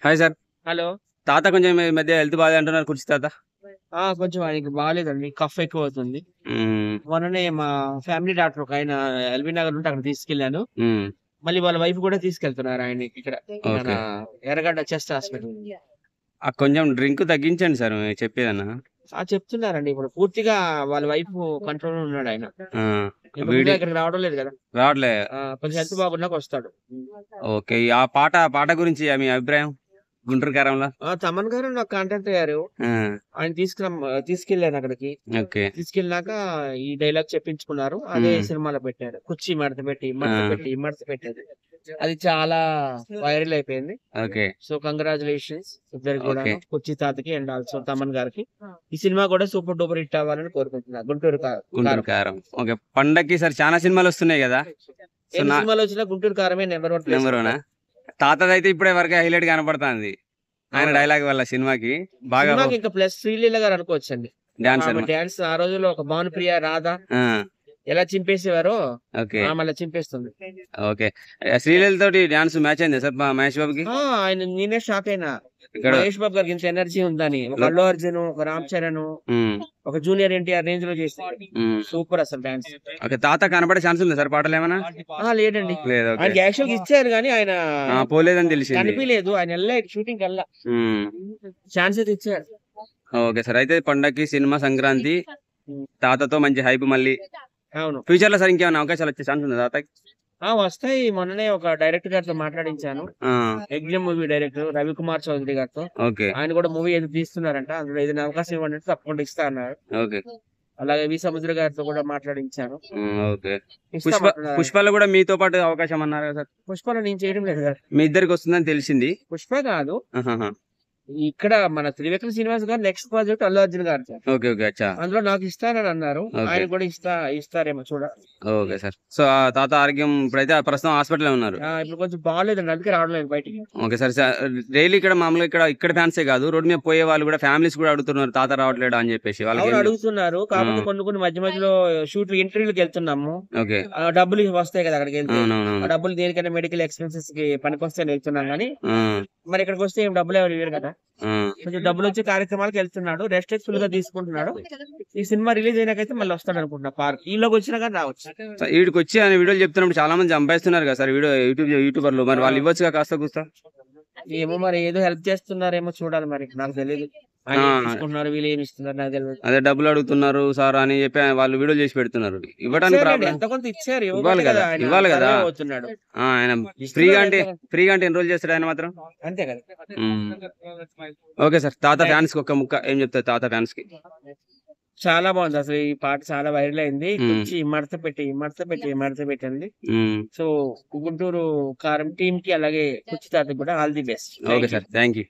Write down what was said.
Hi sir. Hello. తాత కొంచెం ఈ మధ్య హెల్త్ బాలేదు అంటున్నారు. కుర్చీ తాత. కొంచెం ఆయనకి బాలేదండి. కఫ్ ఎక్కువవుతుంది. హ్మ్. మొన్ననే మా ఫ్యామిలీ డాక్టర్ ఒకాయన ఎల్బీ నగర్ నుండి అక్కడికి తీసుకెళ్ళాను. హ్మ్. మళ్ళీ వాళ్ళ వైఫ్ కూడా తీసుకెళ్తున్నారు ఆయన్ని ఇక్కడ మన ఓకే. ఎర్రగడ్డ చెస్ట్ హాస్పిటల్. కొంచెం డ్రింక్ తగ్గించండి సార్ మీరు చెప్పేదన్నా. చెప్తున్నారండి. ఇప్పుడు పూర్తిగా వాళ్ళ వైఫ్ కంట్రోల్‌లో ఉన్నాడాయన. ఆ! ఇంతకు ముందు వీడి ఇక్కడికి రావడం లేదు గదా! రావట్లే. కొంచెం హెల్త్ బాగున్నాక వస్తాడు. ఓకే. ఆ పాట గురించి మీ అభిప్రాయం? 'గుంటూరు కారంలో'? తమన్ గారు నాకు కాంటాక్ట్ అయ్యారు. ఆ! ఆయన తీసుకెళ్ళాను అక్కడికి. ఓకే. తీసుకెళ్ళినాక ఈ డైలాగ్ చెప్పించుకున్నారు. అదే హ్మ్. సినిమాలో పెట్టారు. కుర్చీ మడతపెట్టి, ఆ! మడతపెట్టి, మడతపెట్టేది. అది చాలా వైరల్ అయిపోయింది. ఓకే. సో, కంగ్రాచ్యులేషన్స్ ఇద్దరికి ఓకే. గూడాను. కుర్చీ తాతకి అండ్ ఆల్సో తమన్ గారికి. ఈ సినిమా కూడా సూపర్ డూపర్ హిట్ అవ్వాలని కోరుకుంటున్నా. 'గుంటూరు కారం. కారం'. ఓకే. పండక్కి ఈసారి చాలా సినిమాలొస్తున్నాయి గదా! సో, ఎన్ని సినిమాలొచ్చినా గుంటూరు కారమే నంబర్ 1 ప్లేస్‌లో నంబర్ వనా? ఉంటది. తాతదైతే ఇప్పటి వరకే హైలైట్ కనపడతాంది. ఆయన అవునవును. డైలాగ్ వల్ల సినిమాకి బాగా సినిమాకి ఇంకా ప్లస్ శ్రీలీల గారు అనుకోవచ్చండి. డాన్స్ ఆమె అనమా డాన్స్ ఆ రోజుల్లో ఒక భానుప్రియ, రాధ ఆ! ఎలా చింపేసేవారో ఓకే. ఆమె అలా చింపేస్తుంది. ఓకే. శ్రీలీల తోటి డాన్స్ మ్యాచ్ అయిందా సార్ మహేష్ బాబుకి? నేనే షాక్ అయినా. ఇక్కడ మహేష్ బాబు గారికి ఇంత ఎనర్జీ ఉందని. ఒక లో అల్లు అర్జున్, ఒక రామ్ చరణ్, హ్మ్. ఒక జూనియర్ ఎన్టీఆర్ రేంజ్‌లో చేసాడు. హ్మ్. సూపర్ అసలు డాన్స్. ఓకే. తాత కనపడే ఛాన్స్ ఉందా సార్ పాటలేమన్నా? లేదండి. లేదు. ఓకే. ఆయనకి యాక్చువల్‌గా ఇచ్చారు గానీ ఆయన పోలేదని తెలిసింది. కనిపియలేదు. ఆయన షూటింగ్‌కెళ్ళలా. హ్మ్. ఛాన్స్ అయితే ఇచ్చారు. Okay sir. అయితే పండక్కి సినిమా, సంక్రాంతి హ్మ్. తాతతో మంచి హైప్ మళ్ళీ. అవును. ఫ్యూచర్‌లో సార్ ఇంకేమైనా అవకాశాలు వచ్చే ఛాన్స్ ఉందా తాతకి? వస్తాయి. మొన్ననే ఒక డైరెక్టర్ గారితో మాట్లాడించాను. ఆ! 'యజ్ఞం' మూవీ డైరెక్టర్ రవికుమార్ చౌదరి గారితో. ఓకే. ఆయన కూడా మూవీ ఏదో తీస్తున్నారంట. అందులో ఏదైనా అవకాశం ఇవ్వండి అంటే తప్పకుండా ఇస్తా అన్నారు. ఓకే. అలాగే వి. సముద్ర గారితో కూడా మాట్లాడించాను. హ్మ్. ఓకే. ఇస్తామంటున్నారు. 'పుష్పలో' కూడా మీతో పాటు అవకాశం అన్నారు కదా సార్? 'పుష్పలో' నేను చేయడం లేదు కదా! మీ ఇద్దరికొస్తుందని తెలిసింది. 'పుష్ప' కాదు. ఆహాహా! ఇక్కడ మన 'త్రివిక్రమ్ శ్రీనివాస్' గారు నెక్స్ట్ ప్రాజెక్ట్ 'అల్లు అర్జున్' గారితో. ఓకే. ఓకే. అచ్చా! అందులో నాకు ఇస్తానని అన్నారు. ఓకే. ఆయన కూడా ఇస్తారేమో చూడాలి. Okay sir. సో, తాత ఆరోగ్యం ఇప్పుడైతే ప్రస్తుతం హాస్పిటల్‌లో ఉన్నారు. ఇప్పుడు కొంచెం బాలేదండి. అందుకే రావడం లేదు బయటికి. Okay sir. డైలీ ఇక్కడ మామూలుగా ఇక్కడ ఫ్యాన్సే కాదు. రోడ్ మీద పోయే వాళ్ళు కూడా ఫ్యామిలీస్ కూడా అడుగుతున్నారు. తాత రావట్లేడా అని చెప్పేసి. అవును, వాళ్ళకేం అడుగుతున్నారు. ఆ! కాకపోతే కొన్ని మధ్య మధ్యలో ఇంటర్వ్యూలకెళ్తున్నాము. ఓకే. డబ్బులు వస్తాయి కదా అక్కడికెళ్తే. ఆ అవునవునవును. డబ్బులు దేనికైనా మెడికల్ ఎక్స్‌పెన్సెస్‌కి పనికొస్తాయని వెళ్తున్నాం గానీ, ఆ! మరి ఇక్కడికొస్తే ఏం డబ్బులు ఎవరు ఇవ్వరు కదా! ఆ! కొంచెం డబ్బులొచ్చే కార్యక్రమాలకెళ్తున్నాడు. రెస్ట్ ఫుల్‌గా తీసుకుంటున్నాడు. ఈ సినిమా రిలీజ్ అయినాకైతే మళ్ళీ వస్తాడనుకుంటున్నా పార్క్. ఈలోకొచ్చినా గాని రావచ్చు. ఈడికొచ్చి ఆయన వీడియోలు చెప్తున్నప్పుడు చాలా మంది సంపాదిస్తున్నారు కదా సార్ యూట్యూబర్లు. మరి వాళ్ళు ఆ! ఇవ్వచ్చుగా కాస్త కూస్త? ఏమో మరి ఏదో హెల్ప్ చేస్తున్నారేమో చూడాలి మరి. నాకు తెలీదు. ఆయనేం ఆ! తీసుకుంటున్నారు, వీళ్ళేమి ఇస్తున్నారు నాకు తెలవదు. అదే డబ్బులు అడుగుతున్నారు సార్ అని చెప్పి వాళ్ళు వీడియోలు చేసి పెడుతున్నారు. ఇవ్వడానికి ఇచ్చారులెండి. ప్రాబ్లమ్ ఎంతో కొంత ఇచ్చారు. ఇవ్వాలి ఇవ్వబట్టే కదా కదా! ఆయన ఇవ్వాలి కదా! సర్వైవ్ అవుతున్నాడు. ఆయన ఇస్తున్నారు ఎంతో కొంత. ఫ్రీగా అంటే ఎన్ని రోజులు చేస్తాడు ఆయన మాత్రం? అంతే కదా! హ్మ్. Okay sir. తాత థాంక్ ఫ్యాన్స్‌కి ఒక్క ముక్క ఏం చెప్తారు తాత ఫ్యాన్స్‌కి? చాలా బాగుంది. అసలు ఈ పాట చాలా వైరల్ అయింది. హ్మ్. కుర్చీ మడతపెట్టి, మడతపెట్టి, మడతపెట్టి అంది. హ్మ్. సో, గుంటూరు కారం టీమ్‌కి అలాగే కుర్చీ తాతకి కూడా all the best. Okay thank you. Sir. Thank you.